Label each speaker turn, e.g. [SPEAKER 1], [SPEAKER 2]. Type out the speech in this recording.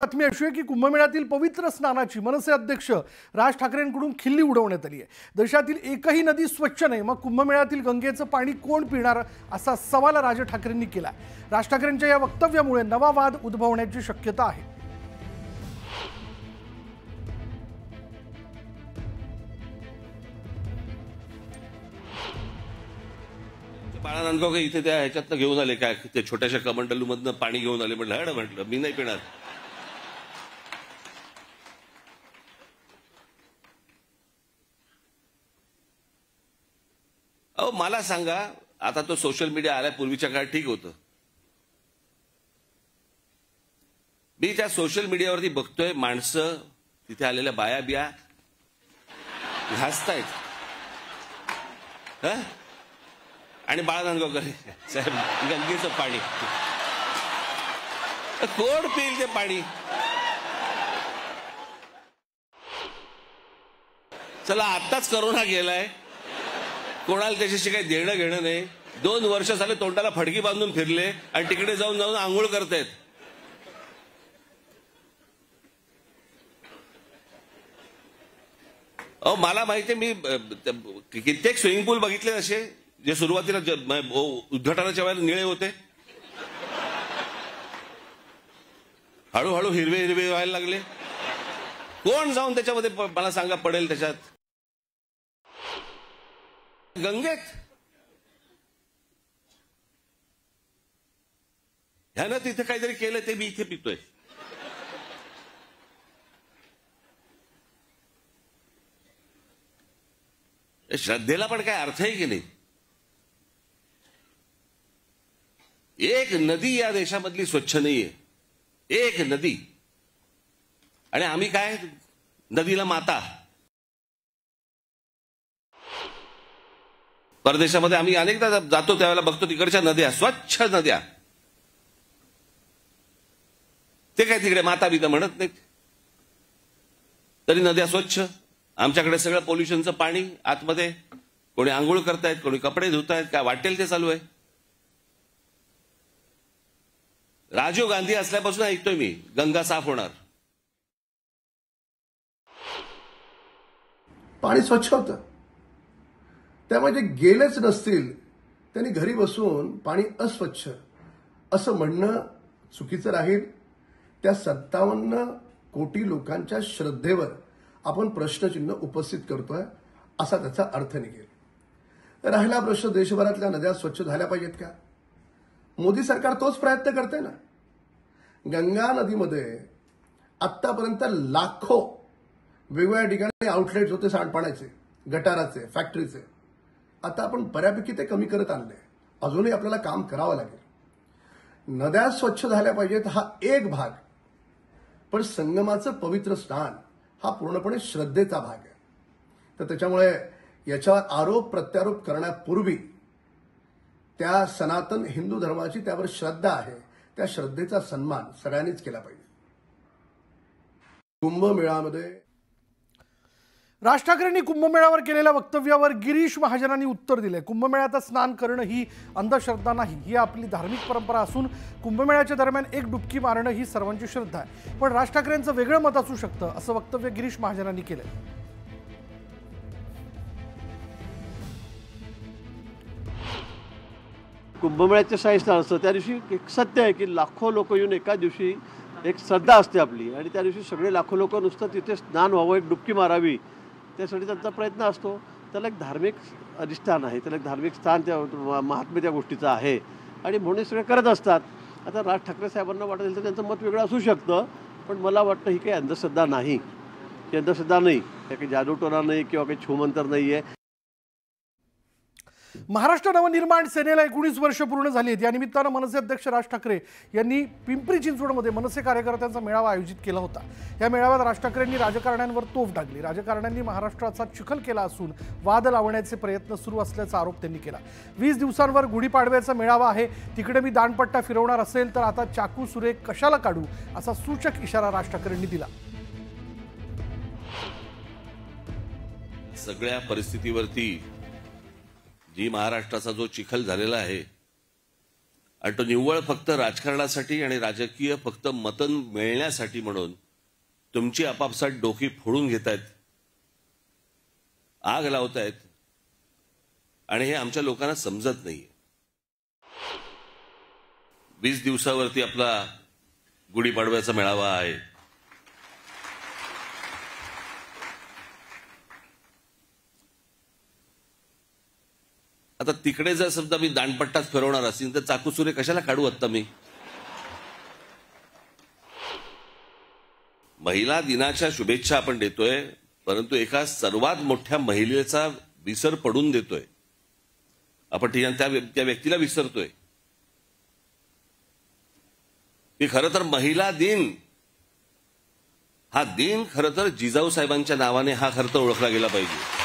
[SPEAKER 1] बातमी अशी आहे की कुंभमेळ्यातील पवित्र स्नानाची मनसे अध्यक्ष राज ठाकरेंकडून खिल्ली उडवण्यात आली आहे। देशातील एकही नदी स्वच्छ नाही, मग कुंभमेळ्यातील गंगेचं पाणी कोण पिणार असा सवाल राज ठाकरेंनी केला। राज ठाकरेंच्या या वक्तव्यामुळे नवा वाद उद्भवण्याची शक्यता आहे।
[SPEAKER 2] बाळा नांदगाव इथे त्या ह्याच्यातनं घेऊन आले काय ते छोट्याशा कमंडलूमधनं पाणी घेऊन आले म्हटलं मी नाही पिणार। अहो मला सांगा, आता तो सोशल मीडिया आलाय, पूर्वीच्या काळात ठीक होतं। मी त्या सोशल मीडियावरती बघतोय माणसं तिथे आलेल्या बाया बिया घासतायत आणि बाळा नांदगावकर साहेब गंगेचं पाणी कोण पिईल ते पाणी? चला आत्ताच करोना गेलाय, कोणाला त्याच्याशी काही देणं घेणं नाही। 2 वर्ष झाले तोंडाला फडकी बांधून फिरले आणि तिकडे जाऊन जाऊन आंघोळ करतायत। अहो मला माहितीये, मी कित्येक स्विमिंग पूल बघितले असे जे सुरुवातीला उद्घाटनाच्या वेळेला निळे होते, हळूहळू हिरवे हिरवे व्हायला लागले। कोण जाऊन त्याच्यामध्ये मला सांगा पडेल त्याच्यात? गंगेत ह्यानं तिथे काहीतरी केलं ते मी इथे पितोय। श्रद्धेला पण काय अर्थ आहे की नाही? एक नदी या देशामधली स्वच्छ नाहीये, एक नदी, आणि आम्ही काय नदीला माता। परदेशामध्ये आम्ही अनेकदा जातो त्यावेळेला बघतो तिकडच्या नद्या स्वच्छ नद्या, ते काय तिकडे माता बिता म्हणत नाहीत, तरी नद्या स्वच्छ। आमच्याकडे सगळं पोल्युशनचं पाणी आतमध्ये, कोणी आंघोळ करतायत, कोणी कपडे धुतायत, काय वाटेल ते चालू आहे। राजीव गांधी असल्यापासून ऐकतोय मी गंगा साफ होणार,
[SPEAKER 3] पाणी स्वच्छ होतं। त्यामुळे जे गेलेच नसतील त्यांनी घरी बसून पाणी अस्वच्छ असं म्हणणं चुकीचं राहील। त्या 57 कोटी लोकांच्या श्रद्धेवर आपण प्रश्नचिन्ह उपस्थित करतोय असा त्याचा अर्थ निघेल। राहिला प्रश्न देशभरातल्या नद्या स्वच्छ झाल्या पाहिजेत का? मोदी सरकार तोच प्रयत्न करते ना। गंगा नदीमध्ये आतापर्यंत लाखो वेगवेगळ्या ठिकाणी आउटलेट्स होते सांडपाण्याचे, गटाराचे, फॅक्टरीचे। आता आपण बऱ्यापैकी ते कमी करत आणले, अजूनही आपल्याला काम करावं लागेल। नद्या स्वच्छ झाल्या पाहिजेत हा एक भाग, पण संगमाचं पवित्र स्नान हा पूर्णपणे श्रद्धेचा भाग आहे। तर त्याच्यामुळे याच्यावर आरोप प्रत्यारोप करण्यापूर्वी त्या सनातन हिंदू धर्माची त्यावर श्रद्धा आहे, त्या श्रद्धेचा सन्मान सगळ्यांनीच केला पाहिजे। कुंभमेळ्यामध्ये
[SPEAKER 1] राज ठाकरेंनी कुंभमेळ्यावर केलेल्या वक्तव्यावर गिरीश महाजनांनी उत्तर दिले। कुंभमेळ्यात स्नान करणं ही अंधश्रद्धा नाही, ही आपली धार्मिक परंपरा असून कुंभमेळ्याच्या दरम्यान एक डुबकी मारणं ही सर्वांची श्रद्धा आहे, पण राज ठाकरेंचं वेगळं मत असू शकतं असं वक्तव्य गिरीश महाजनांनी केलं।
[SPEAKER 4] कुंभमेळ्याचं शाही स्नान असतं त्या दिवशी एक सत्य आहे की लाखो लोक येऊन एका दिवशी, एक श्रद्धा असते आपली, आणि त्या दिवशी सगळे लाखो लोक नुसतं तिथे स्नान व्हावं, एक डुबकी मारावी, त्यासाठी त्यांचा प्रयत्न असतो। त्याला एक धार्मिक अधिष्ठान आहे, त्याला एक धार्मिक स्थान, त्या महात्म्य त्या गोष्टीचं आहे, आणि म्हणून सगळे करत असतात। आता राज ठाकरे साहेबांना वाटत असेल तर त्यांचं मत वेगळं असू शकतं, पण मला वाटतं ही काही अंधश्रद्धा नाही, ही अंधश्रद्धा नाही, काही जादूटोना नाही किंवा काही छूमंतर नाही आहे।
[SPEAKER 1] महाराष्ट्र नवनिर्माण सेनेला 19 वर्ष पूर्ण झाली आहेत। या निमित्तानं मनसे अध्यक्ष राज ठाकरे यांनी पिंपरी चिंचवडमध्ये मनसे कार्यकर्त्यांचा मेळावा आयोजित केला होता। या मेळाव्यात राज ठाकरेंनी राजकारण्यांवर तोफ डागली। राजकारण्यांनी महाराष्ट्राचा चिखल केला असून वाद लावण्याचे प्रयत्न सुरू असल्याचा आरोप त्यांनी केला। 20 दिवसांवर गुढीपाडव्याचा मेळावा आहे, तिकडे मी दांडपट्टा फिरवणार असेल तर आता चाकू सुरे कशाला काढू असा सूचक इशारा राज ठाकरेंनी दिला।
[SPEAKER 2] सगळ्या परिस्थितीवरती जी महाराष्ट्राचा जो चिखल झालेला आहे आणि तो निव्वळ फक्त राजकारणासाठी आणि राजकीय फक्त मतं मिळण्यासाठी म्हणून तुमची आपापसात डोकी फोडून घेतायत, आग लावतायत आणि हे आमच्या लोकांना समजत नाहीये. 20 दिवसावरती आपला गुढीपाडव्याचा मेळावा आहे. आता तिकडे जर समजा मी दांडपट्टाच फिरवणार असेल तर चाकूसुरे कशाला काढू आत्ता मी? महिला दिनाच्या शुभेच्छा आपण देतोय, परंतु एका सर्वात मोठ्या महिलेचा विसर पडून देतोय आपण. त्या व्यक्तीला विसरतोय की खरं तर महिला दिन हा दिन खरं तर जिजाऊ साहेबांच्या नावाने हा खरं तर ओळखला गेला पाहिजे.